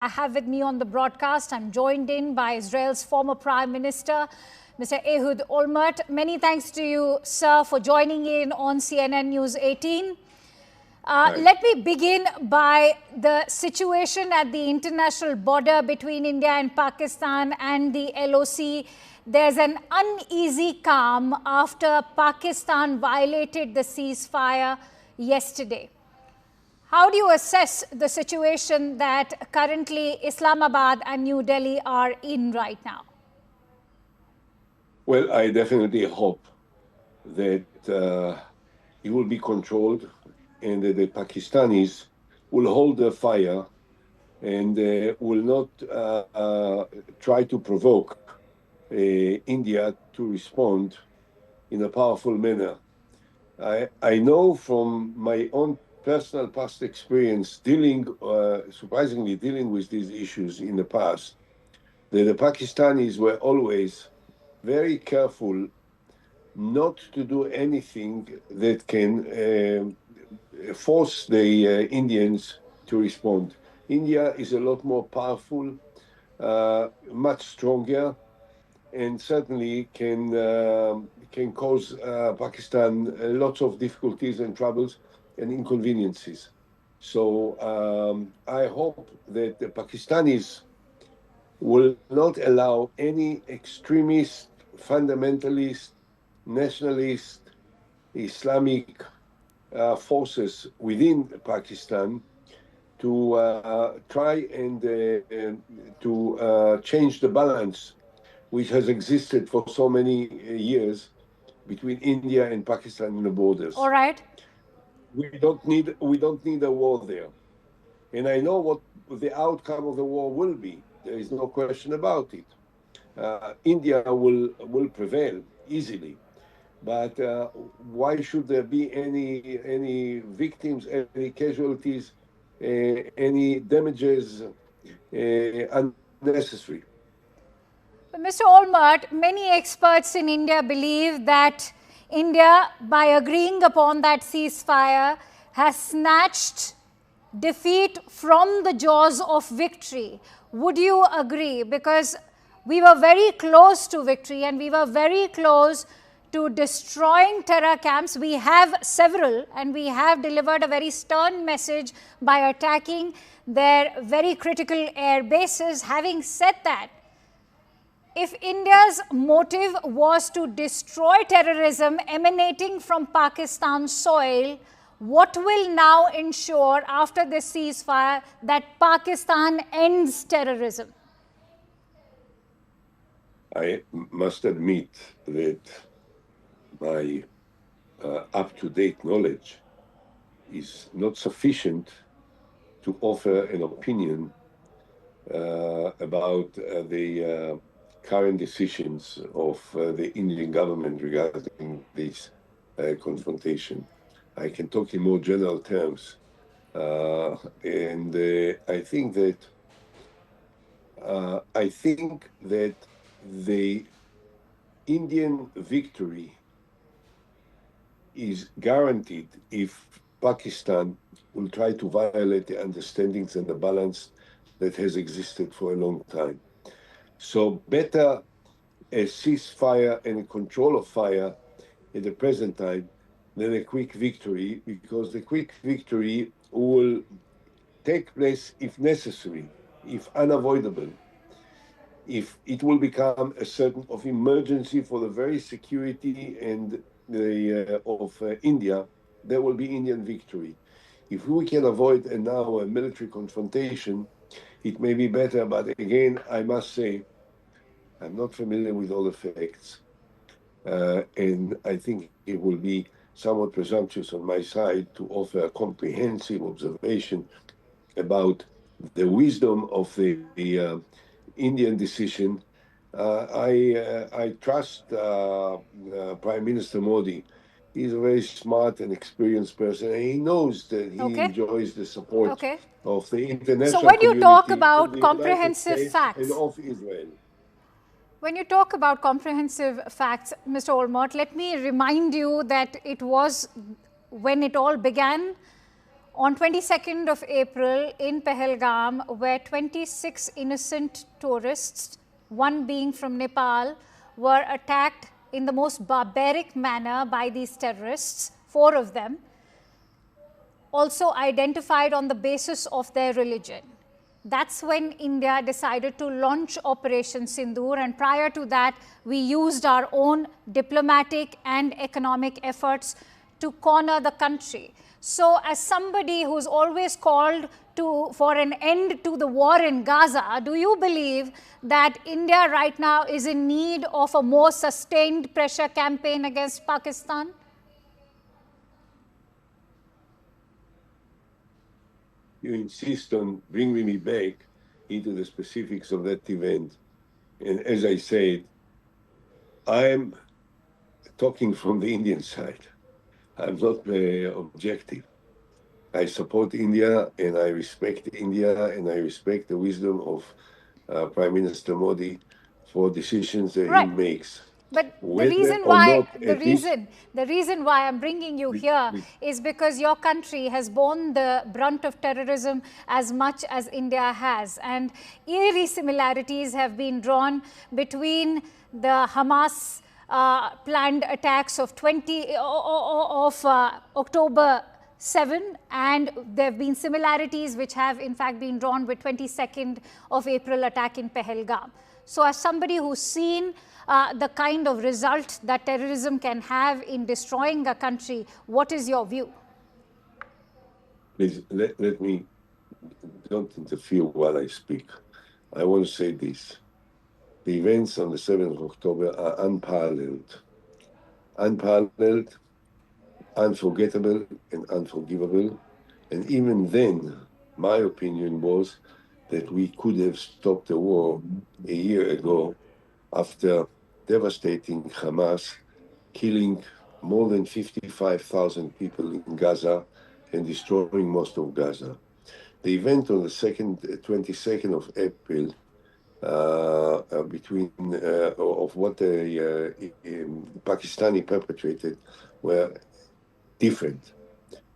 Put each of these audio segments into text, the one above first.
I have with me on the broadcast, I'm joined in by Israel's former Prime Minister, Mr. Ehud Olmert. Many thanks to you, sir, for joining in on CNN News 18. Let me begin by the situation at the international border between India and Pakistan and the LOC. There's an uneasy calm after Pakistan violated the ceasefire yesterday. How do you assess the situation that currently Islamabad and New Delhi are in right now? Well, I definitely hope that it will be controlled and that the Pakistanis will hold their fire and will not try to provoke India to respond in a powerful manner. I know from my own personal past experience surprisingly dealing with these issues in the past, that the Pakistanis were always very careful not to do anything that can force the Indians to respond. India is a lot more powerful, much stronger, and certainly can cause Pakistan lots of difficulties and troubles and inconveniences. So I hope that the Pakistanis will not allow any extremist, fundamentalist, nationalist, Islamic forces within Pakistan to try and to change the balance which has existed for so many years between India and Pakistan in the borders. All right. We don't need a war there. And I know what the outcome of the war will be. There is no question about it. India will prevail easily. But why should there be any victims, any casualties, any damages unnecessary? Mr. Olmert, many experts in India believe that India, by agreeing upon that ceasefire, has snatched defeat from the jaws of victory. Would you agree? Because we were very close to victory and we were very close to destroying terror camps. We have several, and we have delivered a very stern message by attacking their very critical air bases. Having said that, if India's motive was to destroy terrorism emanating from Pakistan's soil, what will now ensure after this ceasefire that Pakistan ends terrorism? I must admit that my up-to-date knowledge is not sufficient to offer an opinion about the current decisions of the Indian government regarding this confrontation. I can talk in more general terms, and I think that the Indian victory is guaranteed if Pakistan will try to violate the understandings and the balance that has existed for a long time. So better a ceasefire and a control of fire at the present time than a quick victory, because the quick victory will take place if necessary, if unavoidable. If it will become a certain of emergency for the very security and of India, there will be Indian victory. If we can avoid now a military confrontation, it may be better. But again, I must say, I'm not familiar with all the facts. And I think it will be somewhat presumptuous on my side to offer a comprehensive observation about the wisdom of the Indian decision. I trust Prime Minister Modi. He's a very smart and experienced person, and he knows that he enjoys the support of the international community. So when you talk about comprehensive facts and of Israel. When you talk about comprehensive facts, Mr. Olmert, let me remind you that it was when it all began on 22nd of April in Pahalgam, where 26 innocent tourists, one being from Nepal, were attacked in the most barbaric manner by these terrorists, 4 of them, also identified on the basis of their religion. That's when India decided to launch Operation Sindoor, and prior to that, we used our own diplomatic and economic efforts to corner the country. So as somebody who's always called for an end to the war in Gaza, do you believe that India right now is in need of a more sustained pressure campaign against Pakistan? You insist on bringing me back into the specifics of that event. And as I said, I'm talking from the Indian side. I'm not objective. I support India and I respect India and I respect the wisdom of Prime Minister Modi for decisions that he makes. But Whether the reason why I'm bringing you here is because your country has borne the brunt of terrorism as much as India has, and eerie similarities have been drawn between the Hamas planned attacks of October 7, and there have been similarities which have in fact been drawn with 22nd of April attack in Pahalgam. So as somebody who's seen the kind of result that terrorism can have in destroying a country, what is your view? Please, let me, don't interfere while I speak. I want to say this. The events on the 7th of October are unparalleled. Unparalleled, unforgettable, and unforgivable. And even then, my opinion was that we could have stopped the war a year ago after devastating Hamas, killing more than 55,000 people in Gaza and destroying most of Gaza. The event on the 22nd of April, of what the Pakistani perpetrated were different.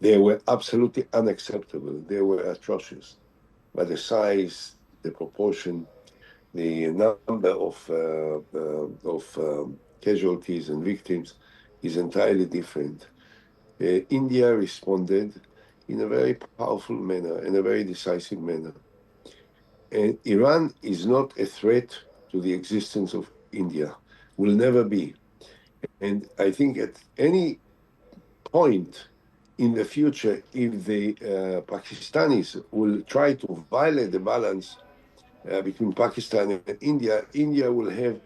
They were absolutely unacceptable. They were atrocious. But the size, the proportion, the number of casualties and victims is entirely different. India responded in a very powerful manner, in a very decisive manner. And Iran is not a threat to the existence of India, will never be. And I think at any point in the future, if the Pakistanis will try to violate the balance between Pakistan and India, India will have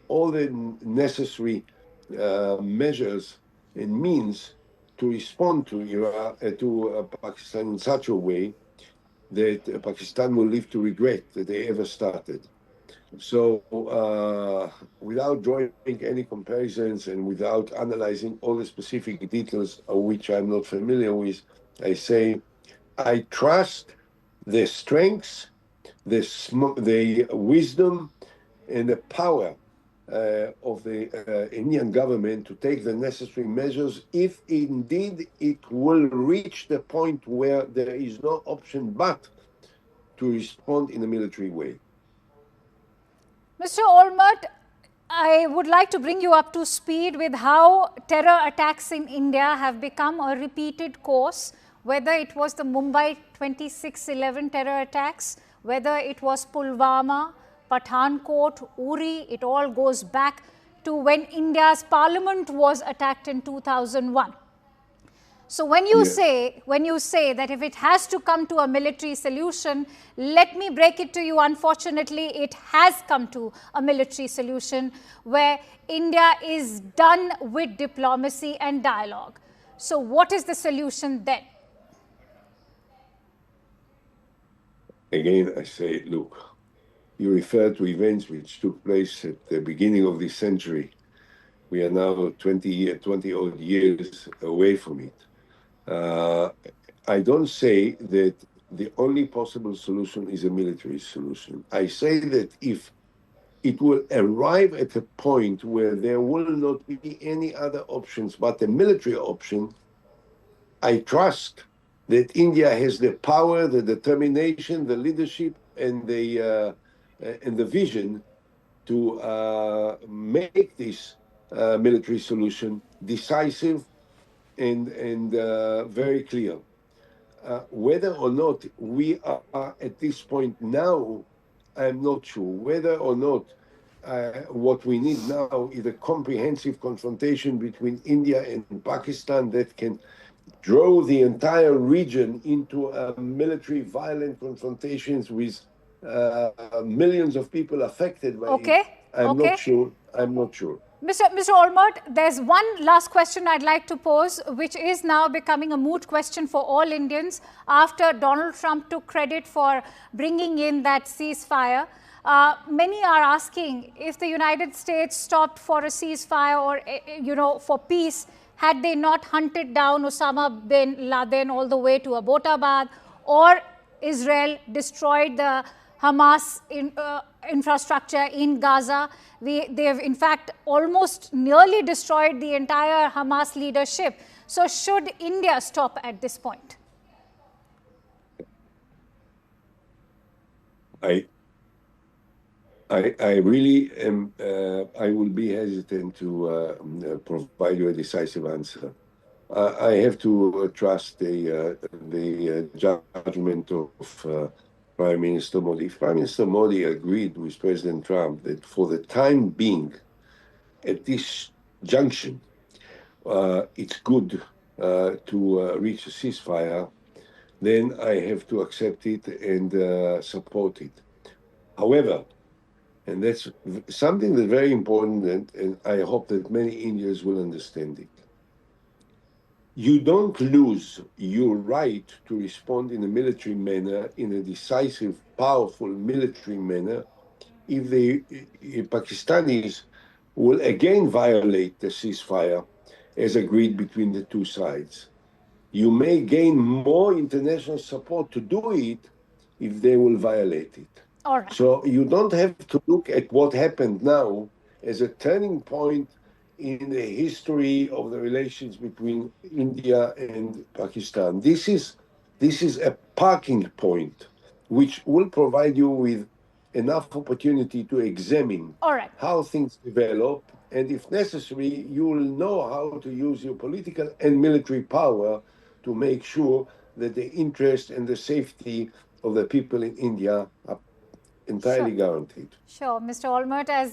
all the necessary measures and means to respond to Pakistan in such a way that Pakistan will live to regret that they ever started. So without drawing any comparisons and without analyzing all the specific details of which I'm not familiar with, I say I trust the strengths, the wisdom, and the power of the Indian government to take the necessary measures if indeed it will reach the point where there is no option but to respond in a military way. Mr. Olmert, I would like to bring you up to speed with how terror attacks in India have become a repeated course, whether it was the Mumbai 26/11 terror attacks, whether it was Pulwama, Pathankot, Uri. It all goes back to when India's parliament was attacked in 2001. So when you say that if it has to come to a military solution, let me break it to you. Unfortunately, it has come to a military solution where India is done with diplomacy and dialogue. So what is the solution then? Again, I say, look, you refer to events which took place at the beginning of this century. We are now 20 odd years away from it. I don't say that the only possible solution is a military solution. I say that if it will arrive at a point where there will not be any other options but a military option, I trust that India has the power, the determination, the leadership, and the vision to make this military solution decisive and very clear. Whether or not we are at this point now, I'm not sure. Whether or not what we need now is a comprehensive confrontation between India and Pakistan that can draw the entire region into military violent confrontations with millions of people affected by it. I'm not sure. I'm not sure. Mr. Olmert, there's one last question I'd like to pose, which is now becoming a moot question for all Indians after Donald Trump took credit for bringing in that ceasefire. Many are asking if the United States stopped for a ceasefire or, for peace, had they not hunted down Osama bin Laden all the way to Abbottabad, or Israel destroyed the Hamas infrastructure in Gaza. They have in fact almost nearly destroyed the entire Hamas leadership. So should India stop at this point? I really am, I will be hesitant to provide you a decisive answer. I have to trust the judgment of Prime Minister Modi. If Prime Minister Modi agreed with President Trump that for the time being, at this junction, it's good to reach a ceasefire, then I have to accept it and support it. However, and that's something that's very important, and I hope that many Indians will understand it. You don't lose your right to respond in a military manner, in a decisive, powerful military manner, if the Pakistanis will again violate the ceasefire as agreed between the two sides. You may gain more international support to do it if they will violate it. All right. So you don't have to look at what happened now as a turning point in the history of the relations between India and Pakistan. This is a parking point which will provide you with enough opportunity to examine how things develop, and if necessary, you will know how to use your political and military power to make sure that the interest and the safety of the people in India are entirely guaranteed. Sure, Mr. Olmert, as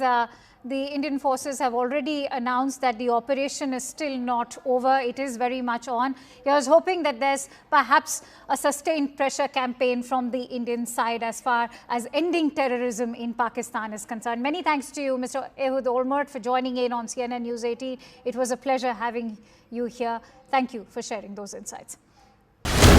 the Indian forces have already announced that the operation is still not over. It is very much on. I was hoping that there's perhaps a sustained pressure campaign from the Indian side as far as ending terrorism in Pakistan is concerned. Many thanks to you, Mr. Ehud Olmert, for joining in on CNN News 18. It was a pleasure having you here. Thank you for sharing those insights.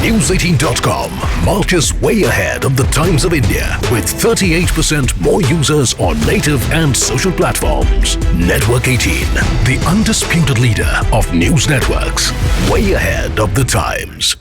News18.com marches way ahead of the Times of India with 38% more users on native and social platforms. Network 18, the undisputed leader of news networks, way ahead of the Times.